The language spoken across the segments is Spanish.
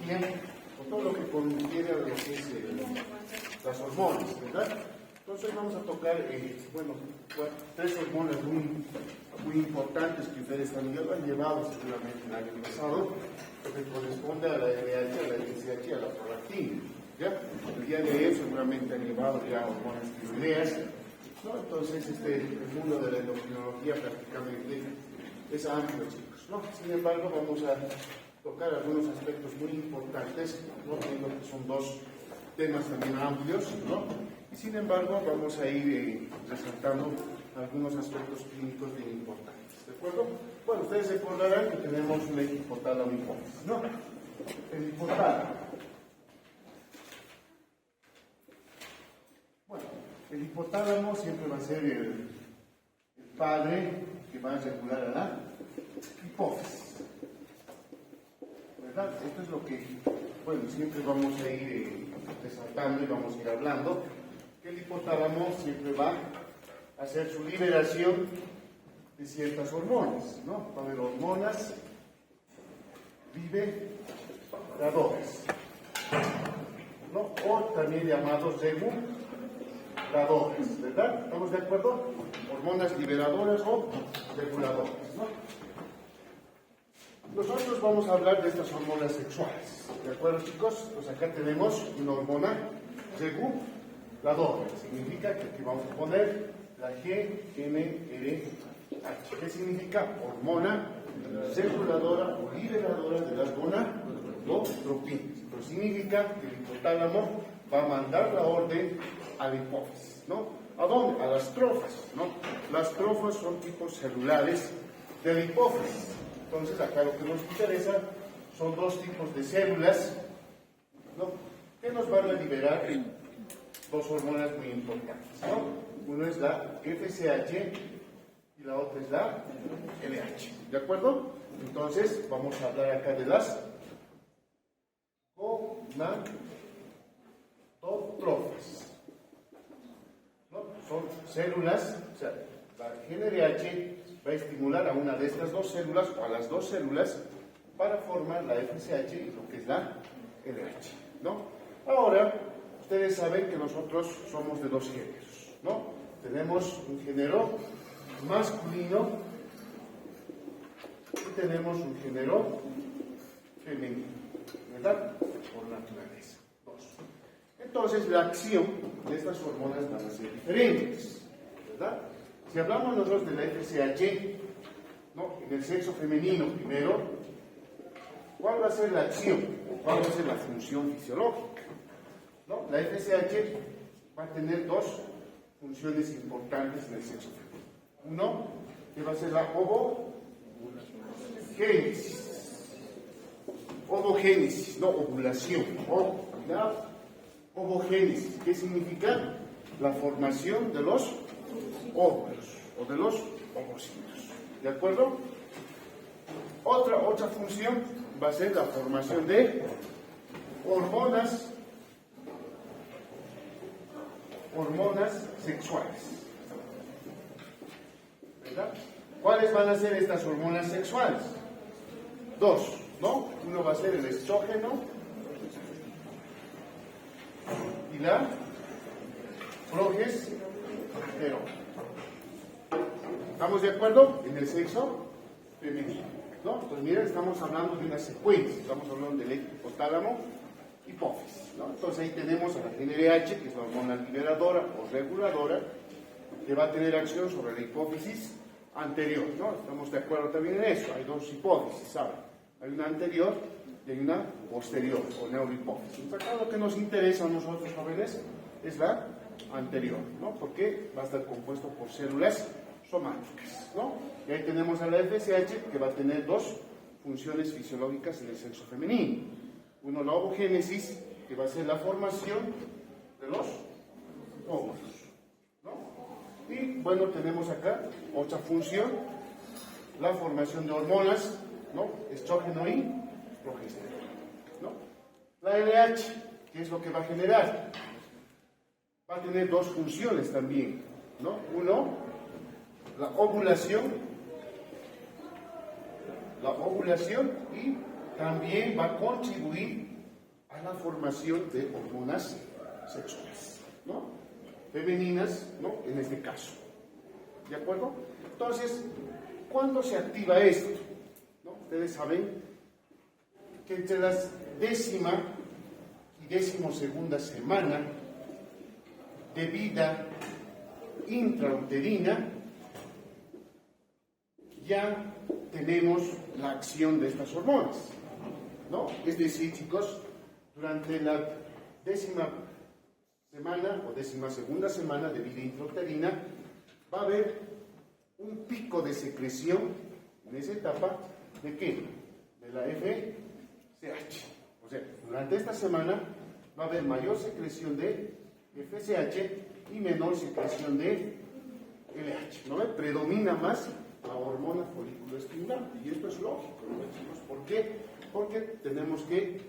bien, con todo lo que contiene a lo que es las hormonas, ¿verdad? Entonces vamos a tocar, tres hormonas muy importantes que ustedes también han llevado seguramente el año pasado, lo que corresponde a la LH, a la FSH y a la prolactina, ¿ya? El día de hoy seguramente han llevado ya hormonas tiroideas, ¿no? Entonces el mundo de la endocrinología prácticamente es amplio, chicos, ¿no? Sin embargo, vamos a tocar algunos aspectos muy importantes, ¿no? Viendo que son dos temas también amplios, ¿no? Y sin embargo, vamos a ir resaltando algunos aspectos clínicos bien importantes, ¿de acuerdo? Bueno, ustedes recordarán que tenemos un hipotálamo hipófisis, ¿no? El hipotálamo. Bueno, el hipotálamo siempre va a ser el padre que va a regular a la hipófisis, ¿verdad? Esto es lo que, bueno, siempre vamos a ir resaltando y vamos a ir hablando, que el hipotálamo siempre va a hacer su liberación de ciertas hormonas, ¿no? Va a haber hormonas liberadoras, ¿no? O también llamados reguladores, ¿verdad? ¿Estamos de acuerdo? Hormonas liberadoras o reguladoras, ¿no? Nosotros vamos a hablar de estas hormonas sexuales, ¿de acuerdo, chicos? Pues acá tenemos una hormona reguladora, significa que aquí vamos a poner la GnRH. ¿Qué significa? Hormona reguladora o liberadora de las gonadotropinas. Pero significa que el hipotálamo va a mandar la orden a la hipófisis, ¿no? ¿A dónde? A las trofas, ¿no? Las trofas son tipos celulares de la hipófisis. Entonces, acá lo que nos interesa son dos tipos de células, ¿no? Que nos van a liberar dos hormonas muy importantes, ¿no? Uno es la FSH y la otra es la LH, ¿de acuerdo? Entonces, vamos a hablar acá de las gonadotrofas, ¿no? Son células, o sea, la GnRH va a estimular a una de estas dos células o a las dos células para formar la FSH y lo que es la LH, ¿no? Ahora, ustedes saben que nosotros somos de dos géneros, ¿no? Tenemos un género masculino y tenemos un género femenino, ¿verdad? Por naturaleza. Dos. Entonces, la acción de estas hormonas van a ser diferentes, ¿verdad? Si hablamos nosotros de la FSH, ¿no? En el sexo femenino primero, ¿cuál va a ser la acción? ¿Cuál va a ser la función fisiológica? ¿No? La FSH va a tener dos funciones importantes en el sexo femenino. Uno, que va a ser la ovogénesis, no ovulación, la ovogénesis. ¿Qué significa? La formación de los óvulos o de los ovocitos, ¿de acuerdo? Otra función va a ser la formación de hormonas sexuales, ¿verdad? ¿Cuáles van a ser estas hormonas sexuales? Dos, ¿no? Uno va a ser el estrógeno y la progesterona. ¿Estamos de acuerdo? En el sexo femenino, ¿no? Pues miren, estamos hablando de una secuencia, estamos hablando del hipotálamo hipófisis, ¿no? Entonces ahí tenemos a la GnRH, que es la hormona liberadora o reguladora, que va a tener acción sobre la hipófisis anterior, ¿no? Estamos de acuerdo también en eso. Hay dos hipófisis, ¿saben? Hay una anterior y hay una posterior, o neurohipófisis. Entonces, acá lo que nos interesa a nosotros, jóvenes, es la anterior, ¿no? Porque va a estar compuesto por células somáticas, ¿no? Y ahí tenemos a la FSH, que va a tener dos funciones fisiológicas en el sexo femenino. Uno, la ovogénesis, que va a ser la formación de los óvulos, ¿no? Y bueno, tenemos acá otra función, la formación de hormonas, ¿no? Estrógeno y progesterona, ¿no? La LH, ¿qué es lo que va a generar? Va a tener dos funciones también, ¿no? Uno, la ovulación y también va a contribuir a la formación de hormonas sexuales, ¿no? Femeninas, ¿no? En este caso. ¿De acuerdo? Entonces, ¿cuándo se activa esto? ¿No? Ustedes saben que entre las 10ª y 12ª semana de vida intrauterina ya tenemos la acción de estas hormonas, ¿no? Es decir, chicos, durante la 10ª semana o 12ª semana de vida intrauterina va a haber un pico de secreción en esa etapa ¿de qué? De la FSH. O sea, durante esta semana va a haber mayor secreción de FSH y menor secreción de LH, ¿no? Predomina más la hormona folículo estimulante, y esto es lógico, ¿no, chicos? ¿Por qué? Porque tenemos que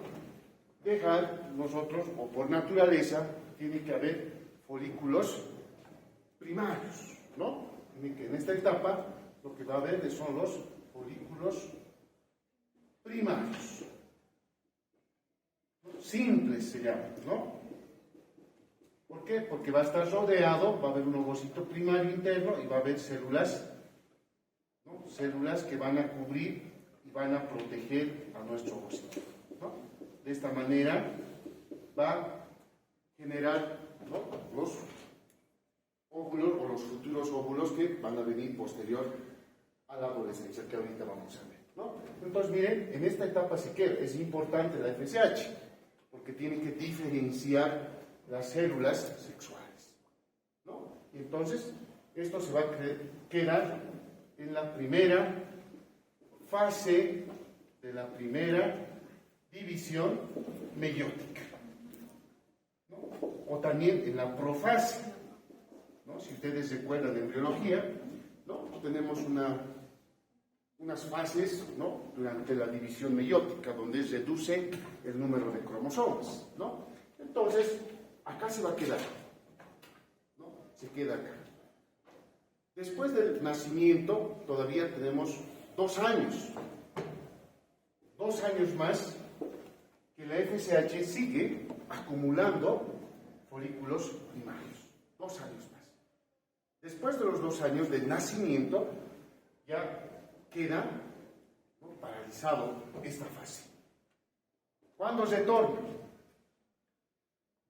dejar nosotros, o por naturaleza, tiene que haber folículos primarios, ¿no? En esta etapa lo que va a haber son los folículos primarios, simples se llaman, ¿no? ¿Por qué? Porque va a estar rodeado, va a haber un ovocito primario interno y va a haber células, ¿no? Células que van a cubrir y van a proteger a nuestro ovocito, ¿no? De esta manera va a generar, ¿no? Los óvulos o los futuros óvulos que van a venir posterior a la adolescencia, que ahorita vamos a ver, ¿no? Entonces, miren, en esta etapa sí que es importante la FSH, porque tiene que diferenciar las células sexuales, ¿no? Y entonces, esto se va a quedar en la primera fase de la primera división meiótica, ¿no? O también en la profase, ¿no? Si ustedes recuerdan en biología, ¿no? Tenemos unas fases, ¿no? Durante la división meiótica, donde se reduce el número de cromosomas, ¿no? Entonces, acá se va a quedar, ¿no? Se queda acá. Después del nacimiento, todavía tenemos 2 años. 2 años más que la FSH sigue acumulando folículos primarios. 2 años más. Después de los 2 años del nacimiento, ya queda, ¿no? Paralizado esta fase. ¿Cuándo retorna?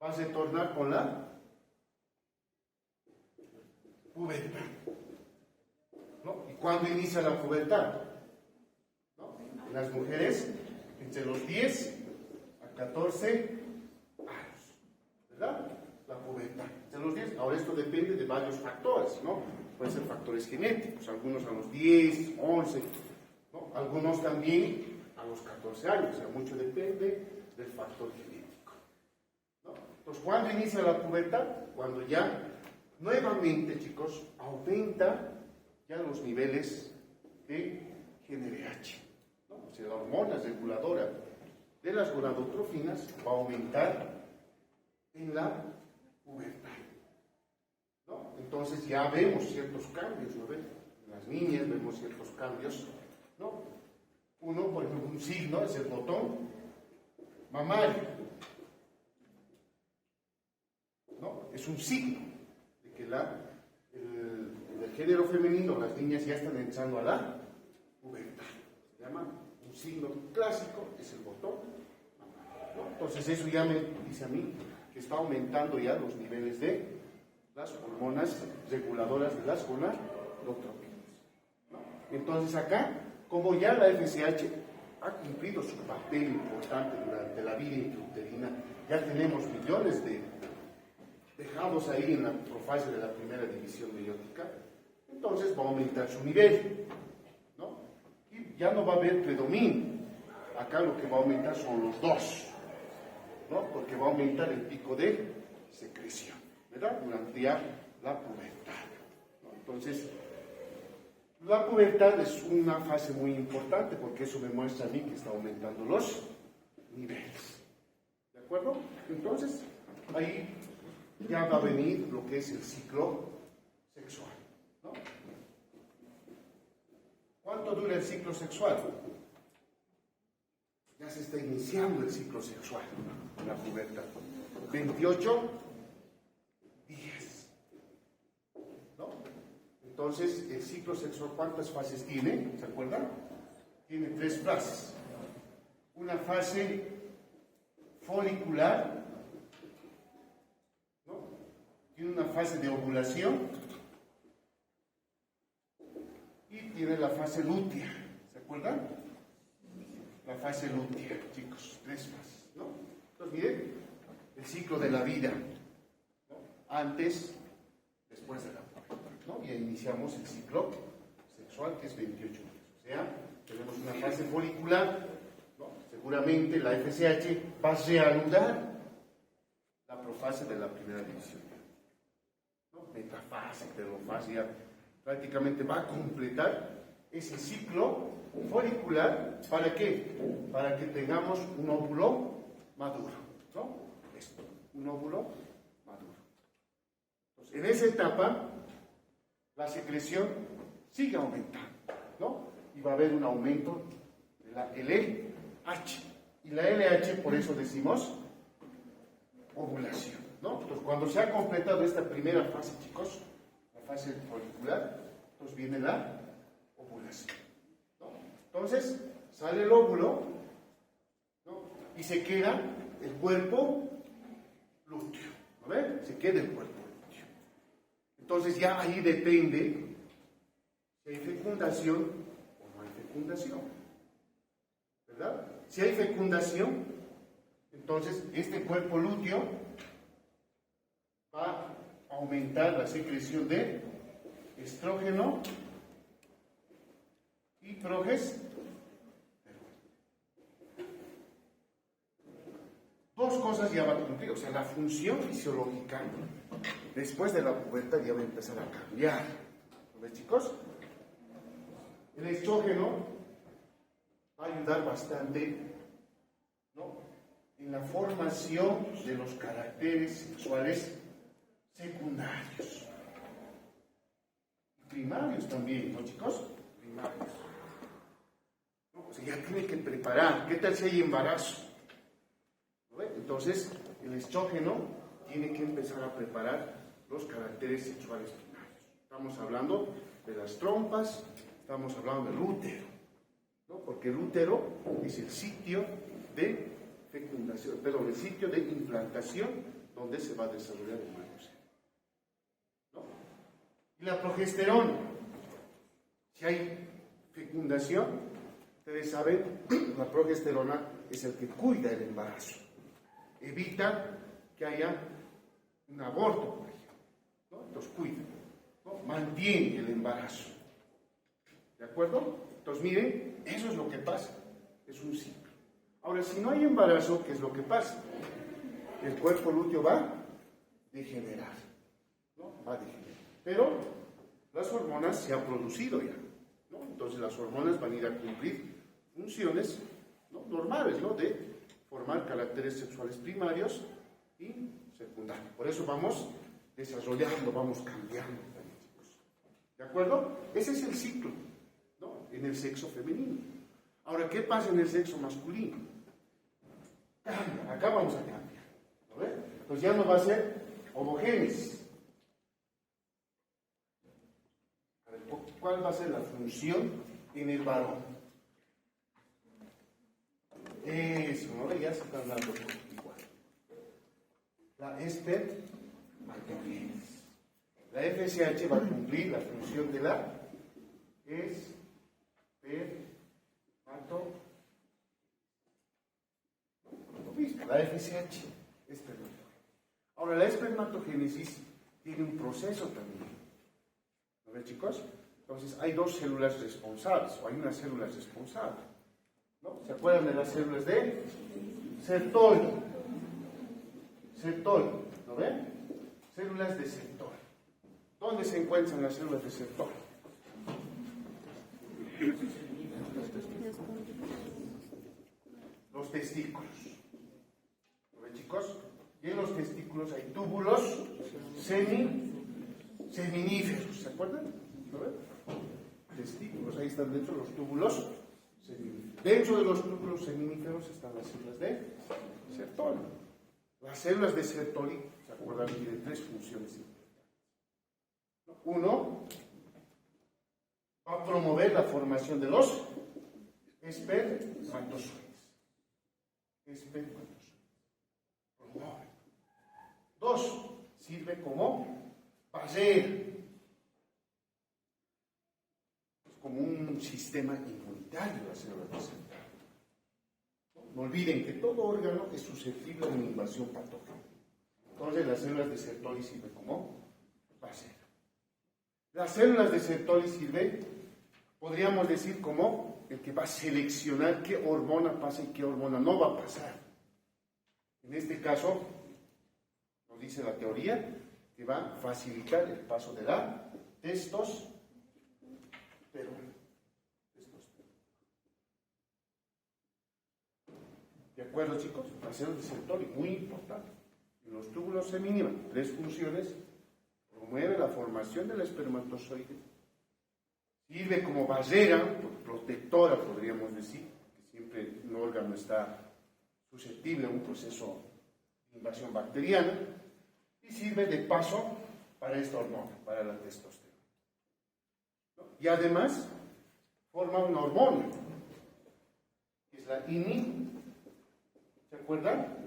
Va a retornar con la pubertad, ¿no? ¿Y cuándo inicia la pubertad? ¿No? En las mujeres, entre los 10 a 14 años, ¿verdad? La pubertad, entre los 10. Ahora esto depende de varios factores, ¿no? Pueden ser factores genéticos, algunos a los 10, 11, ¿no? Algunos también a los 14 años, o sea, mucho depende del factor genético, ¿no? Entonces, ¿cuándo inicia la pubertad? Cuando ya nuevamente, chicos, aumenta ya los niveles de GnRH, ¿no? O sea, la hormona reguladora de las gonadotrofinas va a aumentar en la pubertad, ¿no? Entonces ya vemos ciertos cambios, ¿no ven? En las niñas vemos ciertos cambios, ¿no? Uno, por ejemplo, un signo es el botón mamario, ¿no? Es un signo de que el género femenino, las niñas ya están entrando a la pubertad. Se llama un signo clásico, es el botón mamario, ¿no? Entonces eso ya me dice a mí que está aumentando ya los niveles de las hormonas reguladoras de las gonadotrofinas, ¿no? Entonces acá, como ya la FSH ha cumplido su papel importante durante la vida intrauterina, ya tenemos millones de dejados ahí en la profase de la primera división meiótica, entonces va a aumentar su nivel, ¿no? Y ya no va a haber predominio. Acá lo que va a aumentar son los dos, ¿no? Porque va a aumentar el pico de secreción, ¿verdad? Durante ya la pubertad, ¿no? Entonces, la pubertad es una fase muy importante porque eso me muestra a mí que está aumentando los niveles. ¿De acuerdo? Entonces, ahí ya va a venir lo que es el ciclo sexual, ¿no? ¿Cuánto dura el ciclo sexual? Ya ya se está iniciando el ciclo sexual en la pubertad. 28 días. ¿No? Entonces, el ciclo sexual, ¿cuántas fases tiene? ¿Se acuerdan? Tiene 3 fases. Una fase folicular, ¿no? Tiene una fase de ovulación y tiene la fase lútea. ¿Se acuerdan? La fase lútea, chicos, 3 fases, ¿no? Entonces, miren, el ciclo de la vida, ¿no? Antes, después de la pubertad, ¿no? Y iniciamos el ciclo sexual, que es 28 días. O sea, tenemos una fase folicular, ¿no? Seguramente la FSH va a reanudar la profase de la primera división, ¿no? Metafase, telofase, ya prácticamente va a completar ese ciclo folicular. ¿Para qué? Para que tengamos un óvulo maduro, ¿no? Esto, un óvulo maduro. Entonces, en esa etapa, la secreción sigue aumentando, ¿no? Y va a haber un aumento de la LH. Y la LH, por eso decimos ovulación, ¿no? Entonces, cuando se ha completado esta primera fase, chicos, la fase folicular, entonces viene la ovulación, ¿no? Entonces, sale el óvulo, ¿no? Y se queda el cuerpo lúteo, ¿no ven? Se queda el cuerpo lúteo. Entonces, ya ahí depende si hay fecundación o no hay fecundación, ¿verdad? Si hay fecundación, entonces este cuerpo lúteo va a aumentar la secreción de estrógeno y progesterona. 2 cosas ya va a cumplir, o sea, la función fisiológica después de la pubertad ya va a empezar a cambiar. ¿Lo ves, chicos? El estrógeno va a ayudar bastante, ¿no?, en la formación de los caracteres sexuales secundarios. Y primarios también, ¿no, chicos? Primarios. ¿No? O sea, ya tiene que preparar. ¿Qué tal si hay embarazo? ¿No? Entonces, el estrógeno tiene que empezar a preparar los caracteres sexuales primarios. Estamos hablando de las trompas, estamos hablando del útero, ¿no? Porque el útero es el sitio de fecundación, perdón, el sitio de implantación donde se va a desarrollar el nuevo ser, ¿no? Y la progesterona, si hay fecundación, ustedes saben, la progesterona es el que cuida el embarazo, evita que haya un aborto, por ejemplo, ¿no? Entonces cuida, ¿no? Mantiene el embarazo. ¿De acuerdo? Entonces miren, eso es lo que pasa, es un ciclo. Ahora, si no hay embarazo, ¿qué es lo que pasa? El cuerpo lúteo va a degenerar, ¿no? Va a degenerar. Pero las hormonas se han producido ya, ¿no? Entonces las hormonas van a ir a cumplir funciones, ¿no?, normales, ¿no?, de formar caracteres sexuales primarios y secundarios. Por eso vamos desarrollando, vamos cambiando también, chicos. ¿De acuerdo? Ese es el ciclo, ¿no?, en el sexo femenino. Ahora, ¿qué pasa en el sexo masculino? Cambia, acá vamos a cambiar, ¿no ven? Pues ya no va a ser ovogénesis. A ver, ¿cuál va a ser la función en el varón? Eso, ¿no? Ya se está hablando igual. La espermatogénesis. La FSH va a cumplir la función de la la FSH, espermatogénesis. Ahora, la espermatogénesis tiene un proceso también. ¿No ven, chicos? Entonces, hay 2 células responsables, o hay una célula responsable, ¿no? ¿Se acuerdan de las células de Sertoli? Sertoli, ¿no ven? Células de Sertoli. ¿Dónde se encuentran las células de Sertoli? Los testículos. ¿Lo ven, chicos? Y en los testículos hay túbulos seminíferos. ¿Se acuerdan? ¿Lo ven? Testículos, ahí están dentro los túbulos seminíferos. Dentro de los túbulos túbulos seminíferos están las células de Sertoli. Las células de Sertoli, ¿se acuerdan? Tienen tres funciones importantes. Uno, va a promover la formación de los espermatozoides. Promueve. Dos, sirve como barrera. Es como un sistema inmunitario las células de Sertoli. No olviden que todo órgano es susceptible de una invasión patógena. Entonces las células de Sertoli sirven como barrera. Las células de Sertoli sirven, podríamos decir, como el que va a seleccionar qué hormona pasa y qué hormona no va a pasar. En este caso, nos dice la teoría que va a facilitar el paso de la testosterona. ¿De acuerdo, chicos? Las células de Sertoli, muy importante. En los túbulos seminíferos, tres funciones: promueve la formación del espermatozoide, sirve como barrera, protectora, podríamos decir, que siempre un órgano está susceptible a un proceso de invasión bacteriana, y sirve de paso para esta hormona, para la testosterona. Y además forma una hormona, que es la inhibina. ¿Se acuerdan?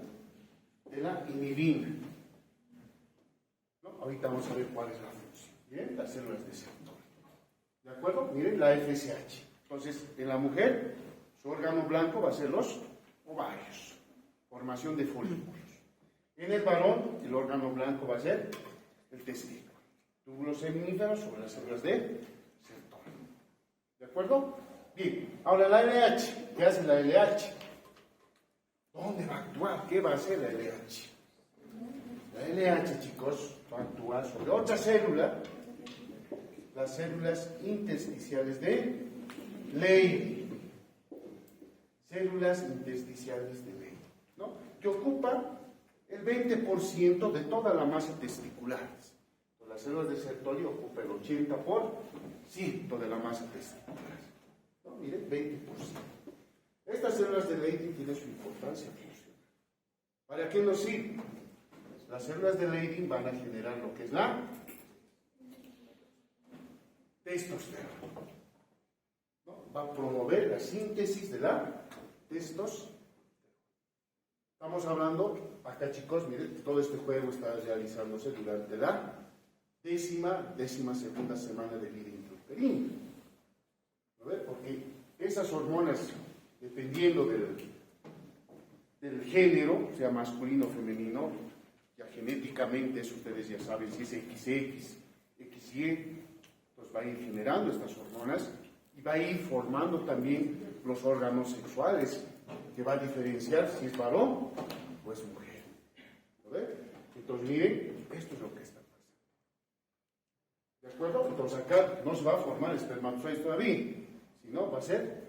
De la inhibina. ¿No? Ahorita vamos a ver cuál es la función. Bien, las células de Sertoli. ¿De acuerdo? Miren la FSH. Entonces, en la mujer, su órgano blanco va a ser los ovarios. Formación de folículos. En el varón, el órgano blanco va a ser el testículo. Túbulos seminíferos sobre las células de Sertoli. ¿De acuerdo? Bien, ahora la LH. ¿Qué hace la LH? ¿Dónde va a actuar? ¿Qué va a hacer la LH? La LH, chicos, va a actuar sobre otra célula, las células intersticiales de Leydig. Células intersticiales de Leydig, ¿no? Que ocupan el 20% de toda la masa testicular. Entonces, las células de Sertoli ocupan el 80% de la masa testicular. ¿No? Miren, 20%. Estas células de Leydig tienen su importancia funcional. ¿Para qué nos sirven? Las células de Leydig van a generar lo que es la testosterona. ¿No? Va a promover la síntesis de la testosterona. Estamos hablando, acá chicos, miren, todo este juego está realizándose durante la décima segunda semana de vida intrauterina. ¿No ve? Porque esas hormonas, dependiendo del género, sea masculino o femenino, ya genéticamente, eso ustedes ya saben, si es XX, XY, pues va a ir generando estas hormonas y va a ir formando también los órganos sexuales, que va a diferenciar si es varón o es mujer. ¿Lo ven? Entonces miren, esto es lo que está pasando. ¿De acuerdo? Entonces acá no se va a formar espermatozoides todavía, sino va a ser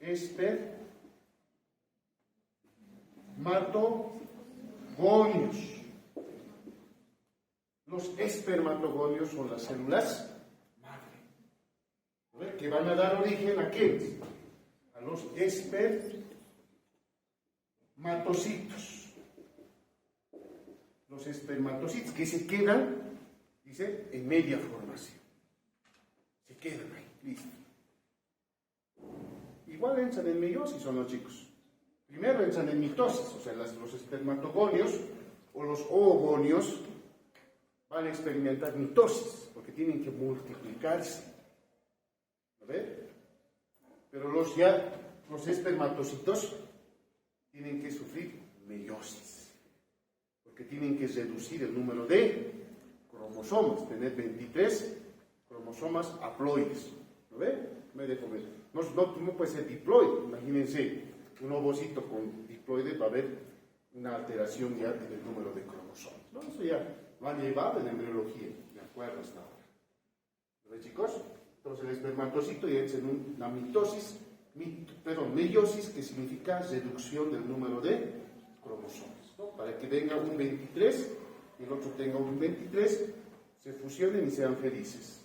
espermatogonios. Los espermatogonios son las células madre, que van a dar origen a ¿qué? A los espermatocitos. Los espermatocitos que se quedan, dice, en media formación. Se quedan ahí, listo. Igual entran en meiosis, ¿o no, chicos? Primero entran en mitosis, o sea, los espermatogonios o los oogonios van a experimentar mitosis, porque tienen que multiplicarse. ¿A ver? Pero los espermatocitos tienen que sufrir meiosis, porque tienen que reducir el número de cromosomas, tener 23 cromosomas haploides. ¿Lo ve? No puede ser diploide. Imagínense, un ovocito con diploide va a haber una alteración ya en el número de cromosomas. ¿No? Eso ya lo han llevado en embriología, de acuerdo hasta ahora. ¿Lo ven, chicos? Entonces el espermatocito ya es en una meiosis, que significa reducción del número de cromosomas, ¿no? Para que venga un 23 y el otro tenga un 23, se fusionen y sean felices.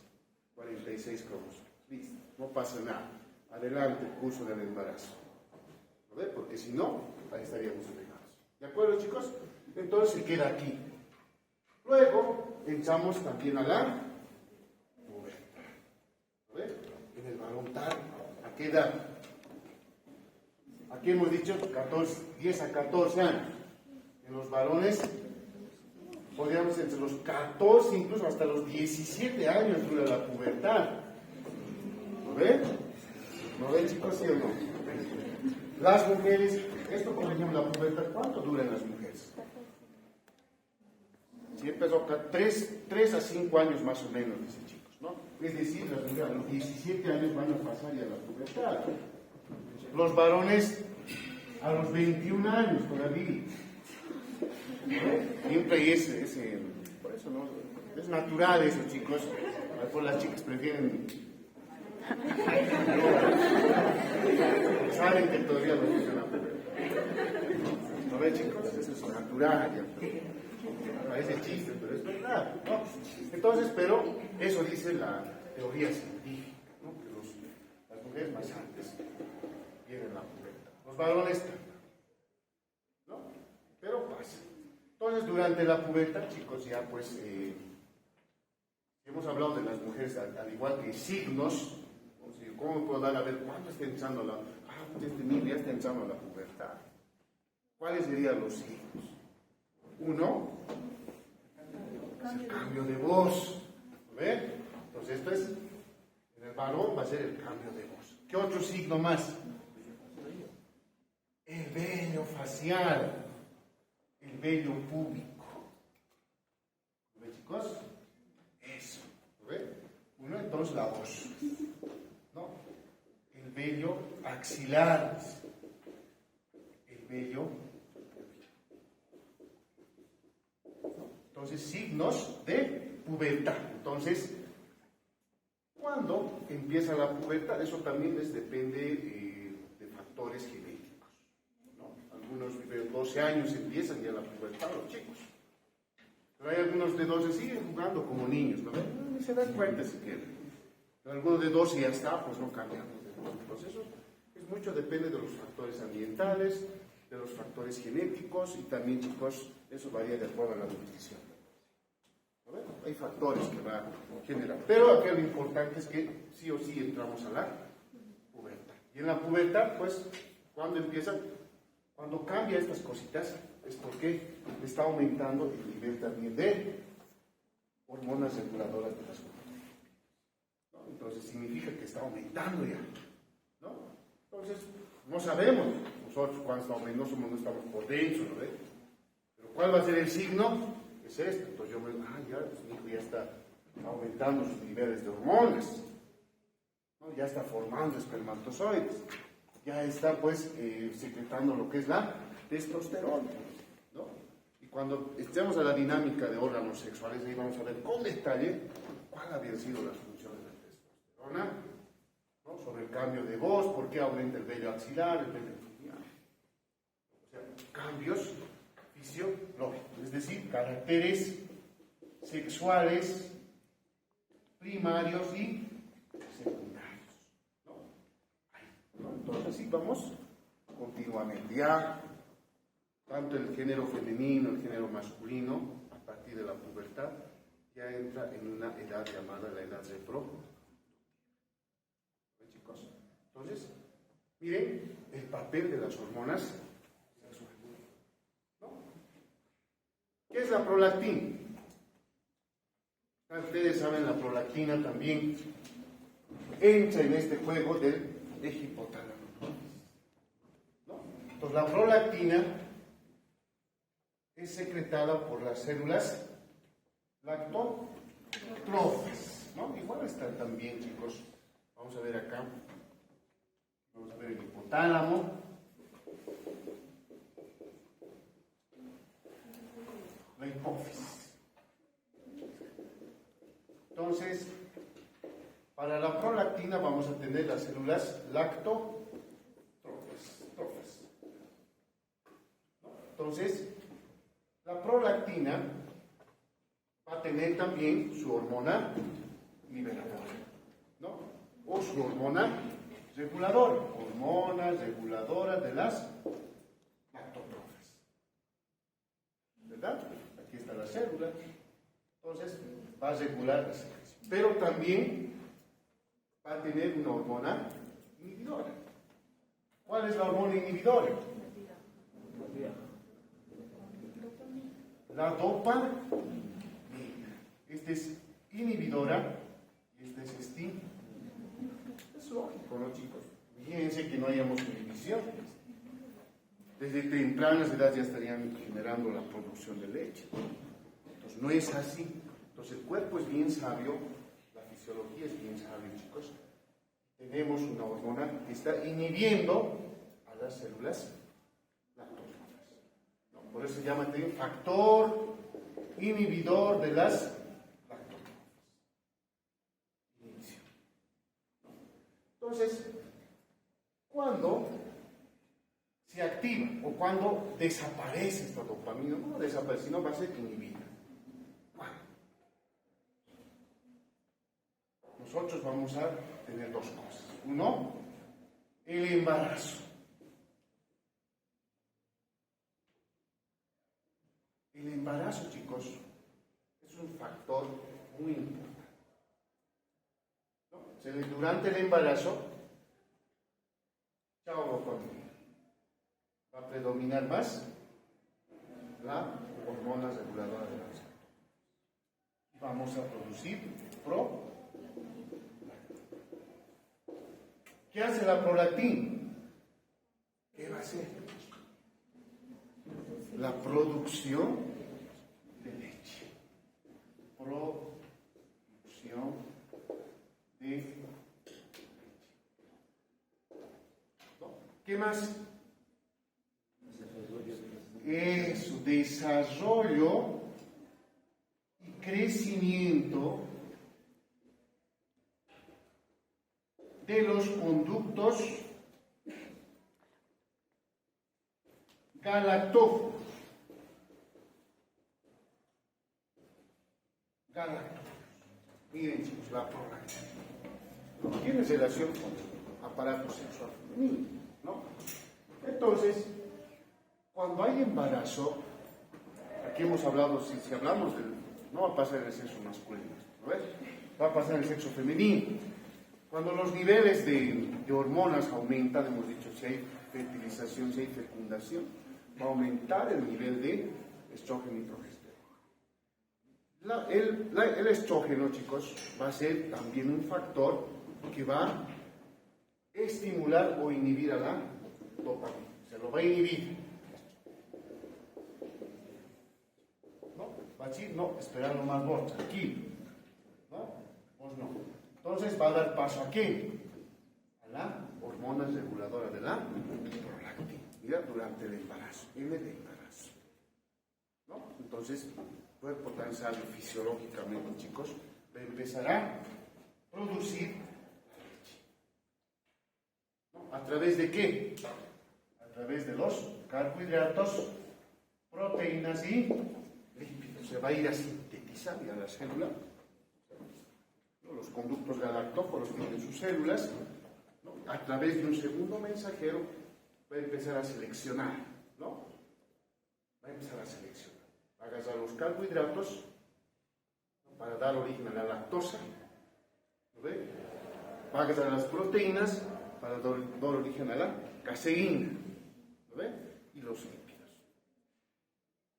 46 cromosomas. Listo, no pasa nada. Adelante el curso del embarazo. ¿Lo ¿Ve? Porque si no, ahí estaríamos fregados. ¿De acuerdo, chicos? Entonces se queda aquí. Luego, entramos también a la pubertad. ¿Ve? En el varón tal, ¿a qué edad? Aquí hemos dicho 10 a 14 años. En los varones, podríamos entre los 14, incluso hasta los 17 años dura la pubertad. ¿Lo ven? ¿Lo ven, chicos, sí o no? Las mujeres, esto por ejemplo, la pubertad, ¿cuánto dura en las mujeres? Siempre toca 3 a 5 años más o menos, dicen chicos, ¿no? Es decir, las mujeres a los 17 años van a pasar ya la pubertad. Los varones a los 21 años todavía. Siempre hay ese, por eso no, es natural eso, chicos. Por las chicas prefieren, saben que todavía no funciona. ¿No ven, chicos? Eso es natural. Parece chiste, pero es verdad, ¿no? Entonces, pero eso dice la teoría científica, ¿no? Que las mujeres más antes tienen la pubertad. Los varones también, ¿no? Pero pasa. Entonces, durante la pubertad, chicos, ya pues hemos hablado de las mujeres al igual que signos. ¿Cómo me puedo dar a ver cuándo está entrando este niño ya está entrando la pubertad? ¿Cuáles serían los signos? Uno, es el cambio de voz. ¿Ven? Entonces, esto es, en el varón va a ser el cambio de voz. ¿Qué otro signo más? El vello facial, el vello púbico. ¿Lo ven, chicos? Eso. ¿Lo ven? Uno, entonces, la voz. ¿No? El vello axilar. El vello. Entonces, signos de pubertad. Entonces, ¿cuándo empieza la pubertad? Eso también depende de factores genéticos, ¿no? Algunos de 12 años empiezan ya la pubertad, los chicos. Pero hay algunos de 12 siguen jugando como niños, ¿no? Ni se dan cuenta siquiera. Pero algunos de 12 ya está, pues no cambiamos de procesos. Es mucho, depende de los factores ambientales, de los factores genéticos y también, chicos, eso varía de acuerdo a la nutrición. ¿No? Hay factores que van a generar. Pero aquí lo importante es que sí o sí entramos a la pubertad. Y en la pubertad, pues, ¿cuándo empieza? Cuando cambia estas cositas, es porque está aumentando el nivel también de hormonas reguladoras de las hormonas. ¿No? Entonces significa que está aumentando ya. ¿No? Entonces, no sabemos nosotros cuándo está aumentando, no estamos por dentro, ¿no? Pero ¿cuál va a ser el signo? Es esto. Entonces yo me digo, ya, pues mi hijo ya está aumentando sus niveles de hormonas, ¿no? Ya está formando espermatozoides, ya está pues secretando lo que es la testosterona, ¿no? Y cuando estemos a la dinámica de órganos sexuales, ahí vamos a ver con detalle cuáles habían sido las funciones de la testosterona, ¿no? Sobre el cambio de voz, por qué aumenta el vello axilar, el vello tibial. O sea, cambios fisiológicos, es decir, caracteres sexuales primarios y secundarios, ¿no? ¿No? Entonces, así vamos continuamente. Ya tanto el género femenino, el género masculino, a partir de la pubertad, ya entra en una edad llamada la edad reproductiva. ¿Ven, chicos? Entonces, miren el papel de las hormonas sexuales, ¿no? ¿Qué es la prolactina? Ustedes saben, la prolactina también entra en este juego del hipotálamo, ¿no? Entonces, la prolactina es secretada por las células lactótrofas, ¿no? Igual están también, chicos. Vamos a ver acá. Vamos a ver el hipotálamo. La hipófisis. Entonces, para la prolactina vamos a tener las células lactótrofas. ¿No? Entonces, la prolactina va a tener también su hormona liberadora, ¿no? O su hormona reguladora, hormonas reguladoras de las lactotrofas. ¿Verdad? Aquí está la célula. Entonces, va a regular la secreción. Pero también va a tener una hormona inhibidora. ¿Cuál es la hormona inhibidora? La dopamina. Esta es inhibidora y esta es estimulante. Es lógico, ¿no, chicos? Fíjense que no hayamos inhibición. Desde tempranas edades ya estarían generando la producción de leche. Entonces, no es así. Entonces, el cuerpo es bien sabio, la fisiología es bien sabia, chicos. Tenemos una hormona que está inhibiendo a las células lactótrofas. ¿No? Por eso se llama también factor inhibidor de las lactótrofas. Inhibición. ¿No? Entonces, cuando se activa o cuando desaparece esta dopamina, no desaparece, sino va a ser inhibida. ¿Cuándo? Nosotros vamos a tener dos cosas. Uno, el embarazo. El embarazo, chicos, es un factor muy importante. ¿No? Durante el embarazo, chao, familia, va a predominar más la hormona reguladora de la salud. Vamos a producir pro. ¿Qué hace la prolactina? ¿Qué va a hacer? La producción de leche. Producción de leche. ¿No? ¿Qué más? Eso, desarrollo y crecimiento de los conductos galactóforos. Miren, chicos, la prolactina tiene relación con el aparato sexual femenino, ¿no? Entonces, cuando hay embarazo, aquí hemos hablado, si hablamos del, no va a pasar en el sexo masculino, ¿no ves? Va a pasar en el sexo femenino. Cuando los niveles de hormonas aumentan, hemos dicho, si hay fertilización, si hay fecundación, va a aumentar el nivel de estrógeno y progesterona. El estrógeno, chicos, va a ser también un factor que va a estimular o inhibir a la dopamina. Se lo va a inhibir. ¿No? Va a decir, no, esperarlo más vos, tranquilo. ¿No? Vos no. Entonces va a dar paso ¿a qué? A la hormona reguladora de la prolactina. Mira, durante el embarazo, en el embarazo. ¿No? Entonces, el cuerpo tan sabio fisiológicamente, chicos, empezará a producir leche. ¿No? ¿A través de qué? A través de los carbohidratos, proteínas y lípidos. Se va a ir a sintetizar a la célula. Los conductos galactóforos tienen sus células, ¿no? A través de un segundo mensajero va a empezar a seleccionar, ¿no? Va a empezar a seleccionar. Va a agarrar los carbohidratos, ¿no? Para dar origen a la lactosa, ¿no ve? Va a agarrar las proteínas para dar origen a la caseína, ¿no ve? Y los lípidos.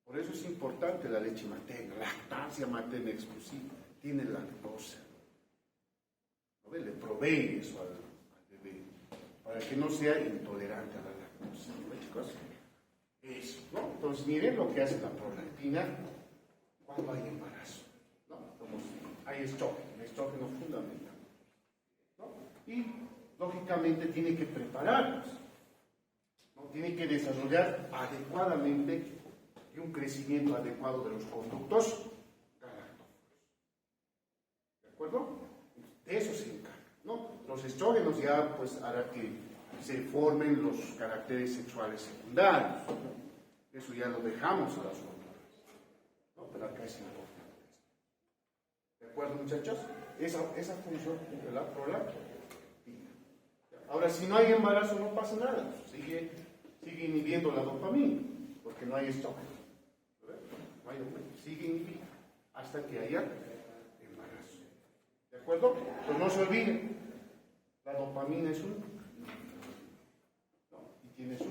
Por eso es importante la leche materna, lactancia materna exclusiva, tiene lactosa. ¿No? Le provee eso al bebé para que no sea intolerante a la lactosa, ¿no, chicos? Eso, ¿no? Entonces miren lo que hace la prolactina cuando hay embarazo, ¿no? Como hay estrógeno fundamental, ¿no? Y lógicamente tiene que prepararnos, ¿no? Tiene que desarrollar adecuadamente y un crecimiento adecuado de los conductos galactóforos. ¿De acuerdo? De eso se encarga, ¿no? Los estrógenos ya pues hará que se formen los caracteres sexuales secundarios. Eso ya lo dejamos a las hormonas, ¿no? Pero acá es importante esto. ¿De acuerdo, muchachos? Esa función de la prolactina. Ahora, si no hay embarazo, no pasa nada. Sigue inhibiendo la dopamina, porque no hay stock. No hay aumento. Sigue inhibiendo hasta que haya embarazo. ¿De acuerdo? Pues no se olviden, la dopamina es un... ¿no? Y tiene su...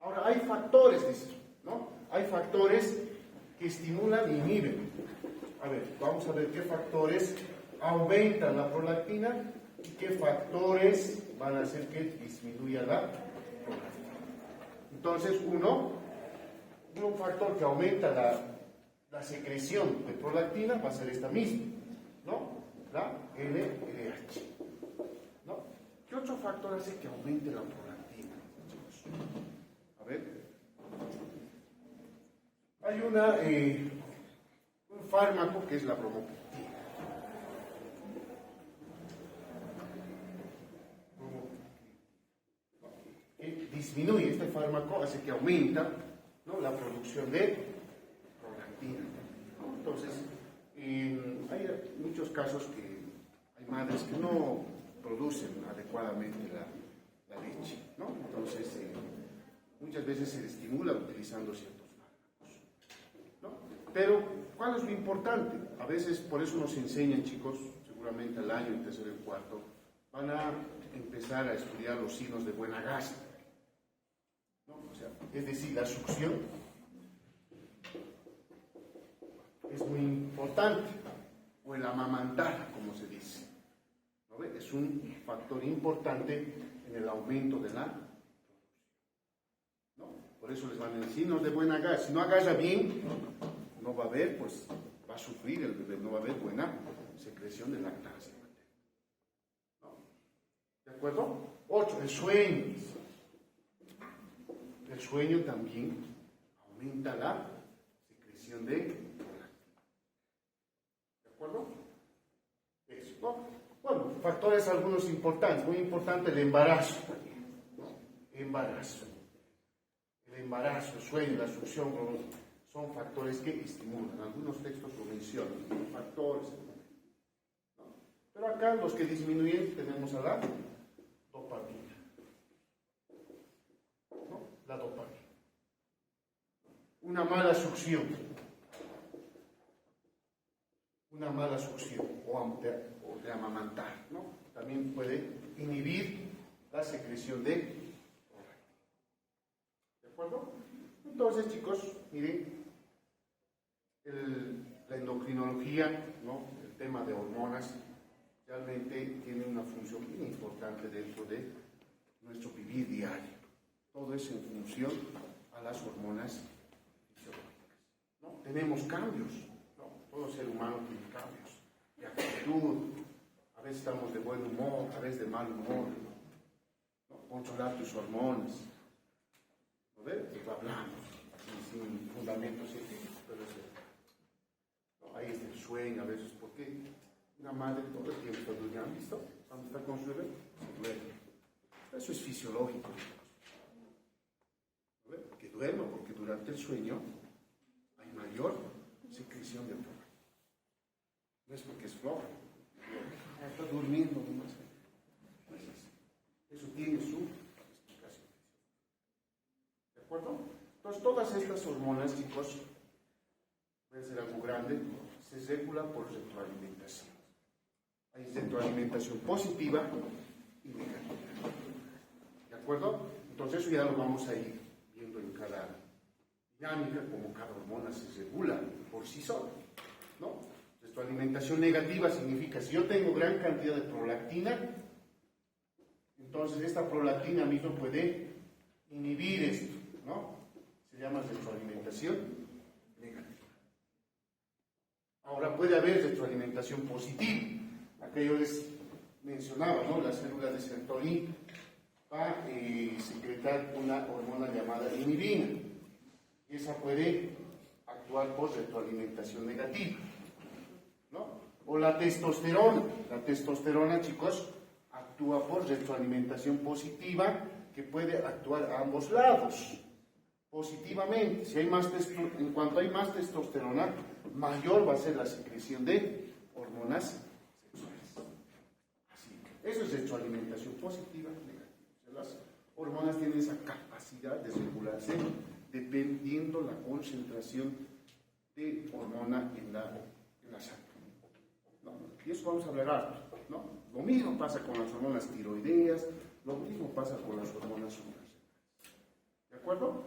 Ahora, hay factores, dice, ¿no? Hay factores que estimulan y inhiben. A ver, vamos a ver qué factores aumentan la prolactina y qué factores van a hacer que disminuya la prolactina. Entonces, un factor que aumenta la secreción de prolactina va a ser esta misma, ¿no? La LDH, ¿no? ¿Qué otro factor hace que aumente la prolactina? A ver, hay un fármaco que es la bromopectina. Que disminuye, este fármaco hace que aumenta, ¿no?, la producción de prolactina, ¿no? Entonces, hay muchos casos que hay madres que no producen adecuadamente la leche, ¿no? Entonces, muchas veces se estimula utilizando ciertos fármacos, ¿no? Pero, ¿cuál es lo importante? A veces, por eso nos enseñan, chicos, seguramente al año, en tercero y cuarto, van a empezar a estudiar los signos de buena gasa, ¿no? O sea, es decir, la succión es muy importante, o el amamantar, como se dice, ¿no ve? Es un factor importante en el aumento de la producción, ¿no? Por eso les van a decir signos de buena gasa. Si no agarra bien, no va a haber, pues va a sufrir el bebé, no va a haber buena secreción de lactancia materna, ¿no? ¿De acuerdo? 8, el sueño. El sueño también aumenta la secreción de prolactina. ¿De acuerdo? Eso, ¿no? Bueno, factores algunos importantes, muy importante el embarazo también, ¿no? Embarazo. El embarazo, el sueño, la succión, son factores que estimulan. Algunos textos lo mencionan, factores, ¿no? Pero acá los que disminuyen tenemos a la dopamina. ¿No? La dopamina. Una mala succión. Una mala succión o de amamantar, ¿no? También puede inhibir la secreción de prolactina. ¿De acuerdo? Entonces, chicos, miren, la endocrinología, ¿no?, el tema de hormonas, realmente tiene una función muy importante dentro de nuestro vivir diario. Todo es en función a las hormonas fisiológicas, ¿no? Tenemos cambios, ¿no? Todo ser humano tiene cambios de actitud. A veces estamos de buen humor, a veces de mal humor, ¿no? Controlar tus hormonas, ¿no ves? Te hablamos sin fundamentos científicos, pero ¿no? Ahí está el sueño a veces, porque una madre todo el tiempo está durmiendo, ¿han visto? Cuando está con su bebé, se duerme. Eso es fisiológico, ¿no ves? Que duerma, porque durante el sueño hay mayor secreción de prolactina. No es porque es flojo, está durmiendo nomás. Eso tiene su explicación. ¿De acuerdo? Entonces, todas estas hormonas, chicos, puede ser algo grande, se regula por retroalimentación. Hay retroalimentación positiva y negativa. ¿De acuerdo? Entonces, eso ya lo vamos a ir viendo en cada dinámica, como cada hormona se regula por sí sola, ¿no? Retroalimentación negativa significa, si yo tengo gran cantidad de prolactina, entonces esta prolactina mismo puede inhibir esto, ¿no? Se llama retroalimentación negativa. Ahora puede haber retroalimentación positiva. Aquello les mencionaba, ¿no? La célula de Sertolin va a secretar una hormona llamada inhibina. Y esa puede actuar por retroalimentación negativa, ¿no? O la testosterona. La testosterona, chicos, actúa por retroalimentación positiva, que puede actuar a ambos lados, positivamente. Si hay más en cuanto hay más testosterona, mayor va a ser la secreción de hormonas sexuales. Así, Eso es retroalimentación positiva y negativa. O sea, las hormonas tienen esa capacidad de regularse dependiendo la concentración de hormona en la sangre. ¿No? Y eso vamos a hablar harto, ¿no? Lo mismo pasa con las hormonas tiroideas, lo mismo pasa con las hormonas suprarrenales. ¿De acuerdo?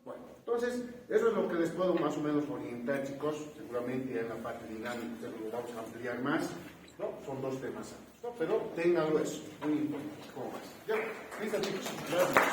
Bueno, entonces, eso es lo que les puedo más o menos orientar, chicos. Seguramente ya en la parte dinámica lo vamos a ampliar más, ¿no? Son dos temas amplios, ¿no? Pero ténganlo eso, muy importante. ¿Cómo vas? Ya, listo, chicos. Gracias.